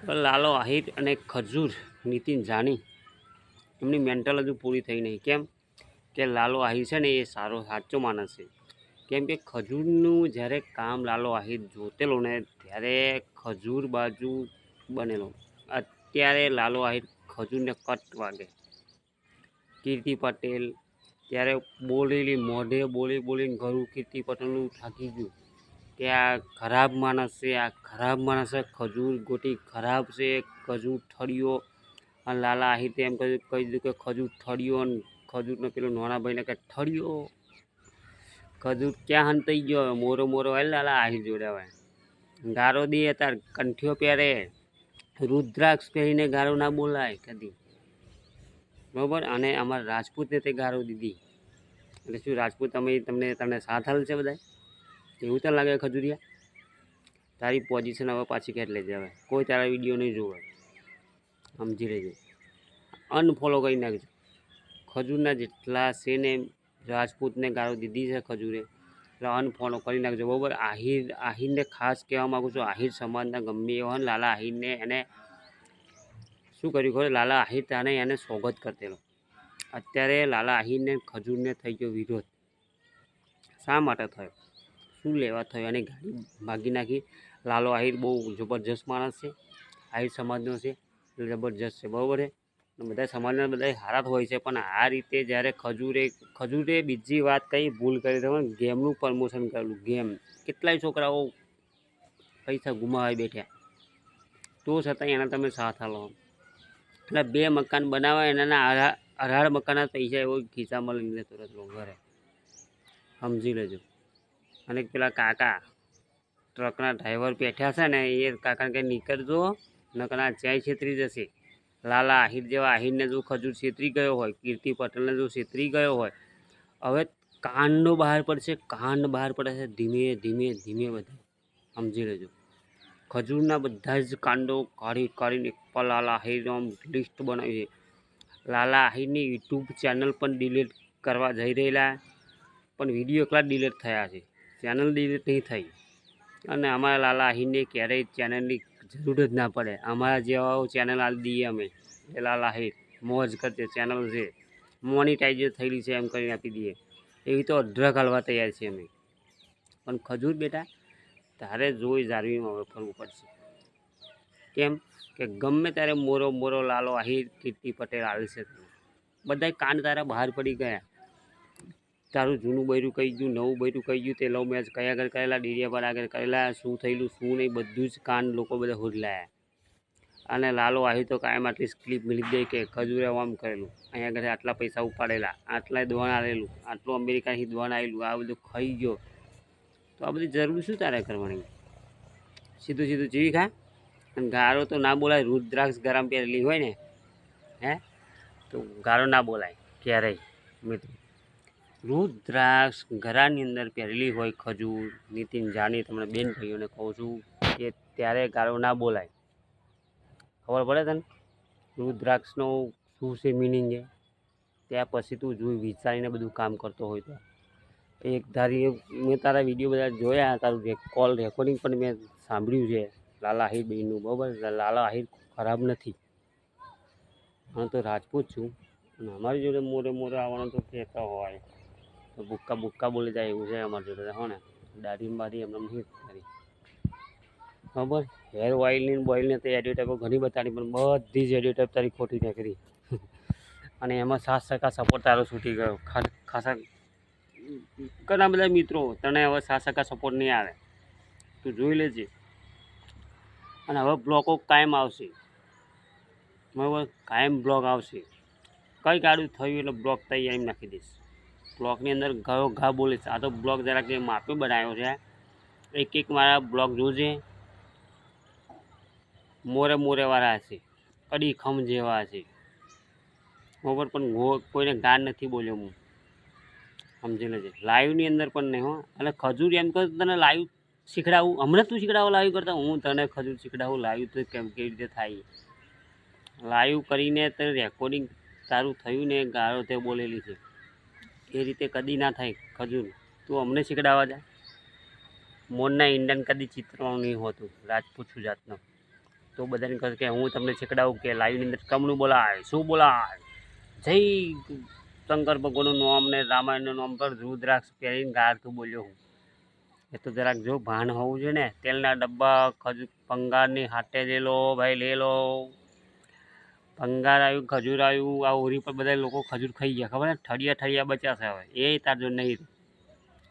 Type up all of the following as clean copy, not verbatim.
લાલો આહિર અને ખજૂર નીતિન જાની એમની મેન્ટલ હજુ પૂરી થઈ નહીં. કેમ કે લાલો આહિર છે ને એ સાચો માણસ છે. કેમ કે ખજૂરનું જ્યારે કામ લાલો આહિર જોતેલો ને ત્યારે ખજૂર બાજુ બનેલો. અત્યારે લાલો આહિર ખજૂરને કટ વાગે. કીર્તિ પટેલ ત્યારે બોલેલી મોઢે બોલીને ઘરું કીર્તિ પટેલનું થાકી ગયું કે આ ખરાબ માણસ છે, આ ખરાબ માણસ છે, ખજૂર ગોટી ખરાબ છે, ખજૂર ઠળિયો. અને લાલા આહિર એમ કહી દીધું કે ખજૂર ઠળિયો. અને ખજૂરનો પેલો નાના ભાઈને કે ઠળિયો. ખજૂર ક્યાં હંતાઈ ગયો હવે? મોરો હોય લાલા આહિર જોડે હવે ગારો દે. તાર કંઠીઓ પહેરે, રુદ્રાક્ષ પહેરીને ગારો ના બોલાય કદી, બરાબર. અને અમારા રાજપૂતને તે ગારો દીધી. એટલે શું રાજપૂત તમને સાથ હાલ છે બધા? એવું તને લાગે ખજૂરિયા? તારી પોઝિશન હવે પાછી ખેંચ લેજે. હવે કોઈ તારા વિડીયો નહીં જોવે, સમજી લેજે. અનફોલો કરી નાખજો. ખજૂરના જેટલા છે ને રાજપૂતને ગાળો દીધી છે ખજૂરે, એટલે અનફોલો કરી નાખજો, બરાબર. આહિરને ખાસ કહેવા માગું છું, આહિર સમાજના ગમે એવા હોય ને લાલા આહિરને એને શું કર્યું ખબર? લાલા આહિર તાને એને સ્વાગત કરતેલો. અત્યારે લાલા આહિરને ખજૂરને થઈ ગયો વિરોધ. શા માટે થયો? શું લેવા થયો? અને ગાડી ભાગી નાખી. લાલો આહિર બહુ જબરજસ્ત માણસ છે, આહિર સમાજનો છે, જબરજસ્ત છે, બરાબર છે. બધા સમાજના બધા હારા હોય છે, પણ આ રીતે જ્યારે ખજૂરે બીજી વાત કઈ ભૂલ કરી તમે ગેમનું પ્રમોશન કરેલું. ગેમ કેટલાય છોકરાઓ પૈસા ગુમાવી બેઠા, તો છતાં એના તમે સાથ આલો. એટલે 2 મકાન બનાવે એના 18 મકાનના પૈસા એવો ખિસ્સામાં લઈને તરત ઘરે, સમજી લેજો. અને પેલા કાકા ટ્રકના ડ્રાઈવર બેઠ્યા છે ને, એ કાકાને કંઈ નીકળજો નકર આ ચાય છેતરી જશે. લાલા આહિર જેવા આહિરને જો ખજૂર છેતરી ગયો હોય, કીર્તિ પટેલને જો છેતરી ગયો હોય, હવે કાંડો બહાર પડશે. કાંડ બહાર પડે છે ધીમે ધીમે બધા, સમજી લેજો. ખજૂરના બધા જ કાંડો કાઢીને પર લાલા આહિરનો લિસ્ટ બનાવી છે. લાલા આહિરની યુટ્યુબ ચેનલ પણ ડિલીટ કરવા જઈ રહેલા, પણ વિડીયો એકલા ડિલીટ થયા છે, ચેનલ ડિલીટ નહીં થઈ. અને અમારા લાલા આહિરને ક્યારેય ચેનલની જરૂર જ ના પડે. અમારા જેવા ચેનલ આપી દઈએ અમે, એ લાલા આહિર મોજ કરશે. ચેનલ છે મોનિટાઈઝ થયેલી છે એમ કરીને આપી દઈએ. એવી તો અઢળક હાલવા તૈયાર છે અમે. પણ ખજૂર બેટા તારે જોઈ જાળવીમાં હવે ફરવું પડશે. કેમ કે ગમે ત્યારે મોરો લાલો આહિર કીર્તિ પટેલ આવે છે. બધા કાંડ તારા બહાર પડી ગયા. તારું જૂનું બૈરું કહી ગયું, નવું બૈરું કહી ગયું, તે લવ મેચ કયા આગળ કરેલા, ડીરિયા પર આગળ કરેલા, શું થયેલું શું નહીં, બધું જ કાંડ લોકો બધા હોદલાયા. અને લાલો આહિર તો કાયમ આટલી ક્લિપ મિલી દે કે ખજૂરે આમ કરેલું, અહીંયા આગળ આટલા પૈસા ઉપાડેલા, આટલા દોણ આવેલું, આટલું અમેરિકાથી દોણ આવેલું, આ બધું ખાઈ ગયો. તો આ બધી જરૂર શું તારે કરવાની? સીધું જીવી ખા. અને ગારો તો ના બોલાય. રુદ્રાક્ષ ગરમ પહેરેલી હોય ને તો ગારો ના બોલાય ક્યારેય મિત્રો. રુદ્રાક્ષ ઘરાની અંદર પહેરેલી હોય ખજૂર, નીતિન જાની તમને બેન ભાઈઓને કહું છું કે ત્યારે ગારો ના બોલાય. ખબર પડે તને રુદ્રાક્ષનો શું છે મિનિંગ છે? ત્યાં પછી તું જોઈ વિચારીને બધું કામ કરતો હોય તો. એક ધારી મેં તારા વિડીયો બધા જોયા, તારું કોલ રેકોર્ડિંગ પણ મેં સાંભળ્યું છે લાલા આહિર બેનનું, બરાબર. લાલા આહિર ખરાબ નથી. હું તો રાજપૂત છું અને અમારી જોડે મોરે આવવાનું તો કહેતા હોય તો બુક્કા બોલી જાય એવું છે અમારી જોડે. હો ને દાઢી બાઢી એમને નહીં કરી, બરાબર. હેર ઓઇલની બોઇલને તો એડિટાઈપો ઘણી બતાડી, પણ બધી જ એડિટાઈપ તારી ખોટી નીકળી. અને એમાં 7% સપોર્ટ તારો છૂટી ગયો. ખાસા ઘણા બધા મિત્રો તને હવે 7% સપોર્ટ નહીં આવે, તું જોઈ લેજે. અને હવે બ્લોકો કાયમ આવશે, બરાબર. કાયમ બ્લોક આવશે. કંઈક આડું થયું એટલે બ્લોક તૈયારી નાખી દઈશ. બ્લોકની અંદર ઘા બોલીશ. આ તો બ્લોક જરાક માપે બનાવ્યો છે. એક મારા બ્લોક જોજે, મોરેવાળા હશે, કડી ખમ જેવા હશે, બરાબર. પણ કોઈને ગાન નથી બોલ્યો હું, સમજી લેજે. લાઈવની અંદર પણ નહીં હો. અને ખજૂર એમ કહું તને લાઈવ શીખડાવું, હમણાં તું શીખડાવો લાઈવ કરતા, હું તને ખજૂર શીખડાવું લાઈવ તો કેવી રીતે થાય. લાઈવ કરીને તો રેકોર્ડિંગ તારું થયું ને ગાળો તે બોલેલી છે એ રીતે કદી ના થાય ખજૂર. તું અમને શીખડાવવા જાય. મોરના ઈંડાને કદી ચિત્રવાનું નહીં હોતું રાજપૂત જાતનો. તો તો બધાને કહે કે હું તમને શીખડાવું કે લાઈવની અંદર કમનું બોલાય, શું બોલાય. જય શંકર ભગવાનનું નામ ને રામાયણનું નામ પર રુદ્રાક્ષ પહેરીને ગાળતું બોલ્યો હું. એ તો જરાક જો ભાન હોવું જોઈએ ને. તેલના ડબ્બા ભંગારની હાથે લે લો ભાઈ, લે લો. ભંગાર આવ્યું, ખજૂર આવ્યું, આ હોરી પર બધા લોકો ખજૂર ખાઈ ગયા, ખબર ને? ઠળિયા બચ્યા છે હવે, એ તાર જો નહીં.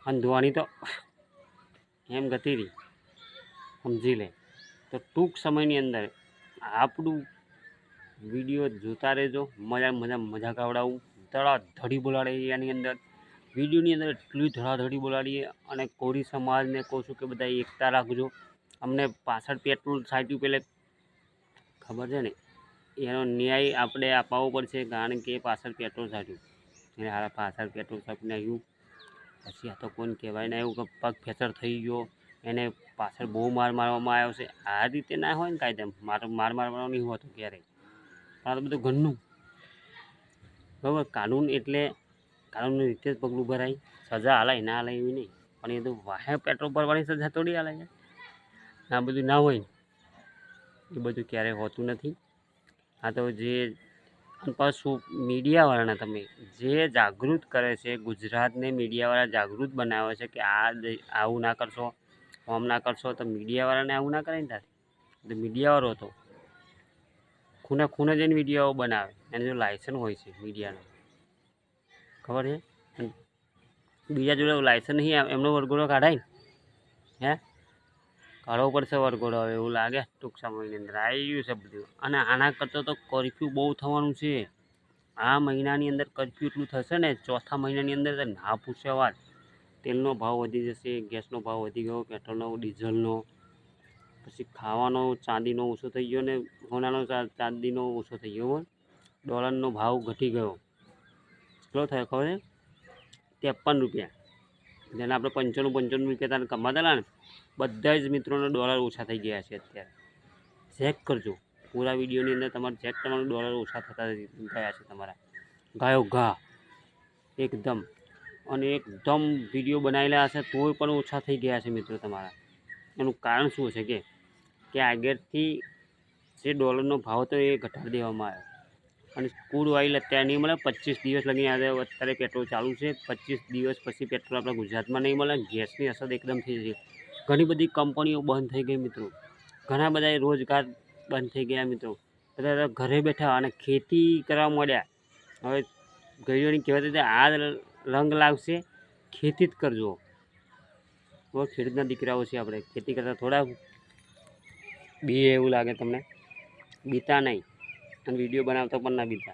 અને ધોવાની તો એમ ગતી રહી, સમજી લે. તો ટૂંક સમયની અંદર આપણું વિડીયો જોતા રહેજો. મજા કરાવડાવું, ધડાધડી બોલાડે એની અંદર. વિડીયોની અંદર એટલી ધડાધડી બોલાડીએ. અને કોરી સમાજને કહું છું કે બધા એકતા રાખજો. અમને પાછળ પેટ્રોલ છાંટ્યું પહેલે ખબર છે ને, એનો ન્યાય આપણે અપાવવો પડશે, કારણ કે પાછળ પેટ્રોલ છાંટ્યું એને હારા પાછળ પેટ્રોલ છાંટીને આવ્યું. પછી આ તો કોઈને કહેવાય ને એવું કે પગ ફ્રેક્ચર થઈ ગયો, એને પાછળ બહુ માર મારવામાં આવ્યો છે. આ રીતે ના હોય ને કાયદે માર મારવાનો નહીં હોતો ક્યારેય. પણ આ તો બધું ઘરનું બરાબર. કાનૂન એટલે કાનૂનની રીતે જ પગલું ભરાય. સજા હાલાય ના હાલાય એવી નહીં, પણ એ તો વાહે પેટ્રોલ ભરવાની સજા થોડી હાલાય. આ બધું ના હોય, એ બધું ક્યારેય હોતું નથી. આ તો જે પાછું મીડિયાવાળાને તમે જે જાગૃત કરે છે, ગુજરાતને મીડિયાવાળા જાગૃત બનાવે છે કે આવું ના કરશો, આમ ના કરશો. તો મીડિયાવાળાને આવું ના કરે ને તારે. તો મીડિયાવાળો હતો ખૂણે જઈને વિડીયો બનાવે, એને જો લાયસન્સ હોય છે મીડિયાનું, ખબર છે. બીજા જોડે લાયસન્સ નહીં, એમનો વરઘોડો કાઢાય હે, કાઢવો પડશે વરઘોડો હવે એવું લાગે ટૂંક સમયની અંદર. આવી ગયું છે બધું. અને આના કરતાં તો કર્ફ્યુ બહુ થવાનું છે. આ મહિનાની અંદર કર્ફ્યુ એટલું થશે ને, ચોથા મહિનાની અંદર ના પૂછે વાત. તેલનો ભાવ વધી જશે, ગેસનો ભાવ વધી ગયો, પેટ્રોલનો, ડીઝલનો. પછી ખાવાનો ચાંદીનો ઓછો થઈ ગયો ને સોનાનો ચાંદીનો ઓછો થઈ ગયો. ડોલરનો ભાવ ઘટી ગયો. કેટલો થયો ખબર છે? 53 રૂપિયા. જેને આપણે 95 રૂપિયા તારે કમાતા ને, બધા જ મિત્રોને ડોલર ઓછા થઈ ગયા છે અત્યારે. ચેક કરજો પૂરા વિડીયોની અંદર, તમારે ચેક કરવાનું ડોલર ઓછા થતા ગયા છે તમારા. ગાયો ઘા એકદમ. અને એકદમ વિડીયો બનાવેલા હશે તોય પણ ઓછા થઈ ગયા છે મિત્રો તમારા. એનું કારણ શું છે કે આગળથી જે ડોલરનો ભાવ હતો એ ઘટાડી દેવામાં આવ્યો. અને ક્રૂડ ઓઇલ અત્યારે નહીં મળે. 25 દિવસ લગીને અત્યારે પેટ્રોલ ચાલુ છે. 25 દિવસ પછી પેટ્રોલ આપણા ગુજરાતમાં નહીં મળે. ગેસની અસર એકદમ થઈ જશે. ઘણી બધી કંપનીઓ બંધ થઈ ગઈ મિત્રો. ઘણા બધા રોજગાર બંધ થઈ ગયા મિત્રો. બધા ઘરે બેઠા અને ખેતી કરવા માંડ્યા. હવે ગઈઓની કહેવાત હતી આ રંગ લાવશે, ખેતી જ કરજો. બહુ ખેડૂતના દીકરાઓ છે આપણે. ખેતી કરતા થોડા બી એવું લાગે તમને? બીતા નહીં. અને વિડીયો બનાવતા પણ ના બીતા.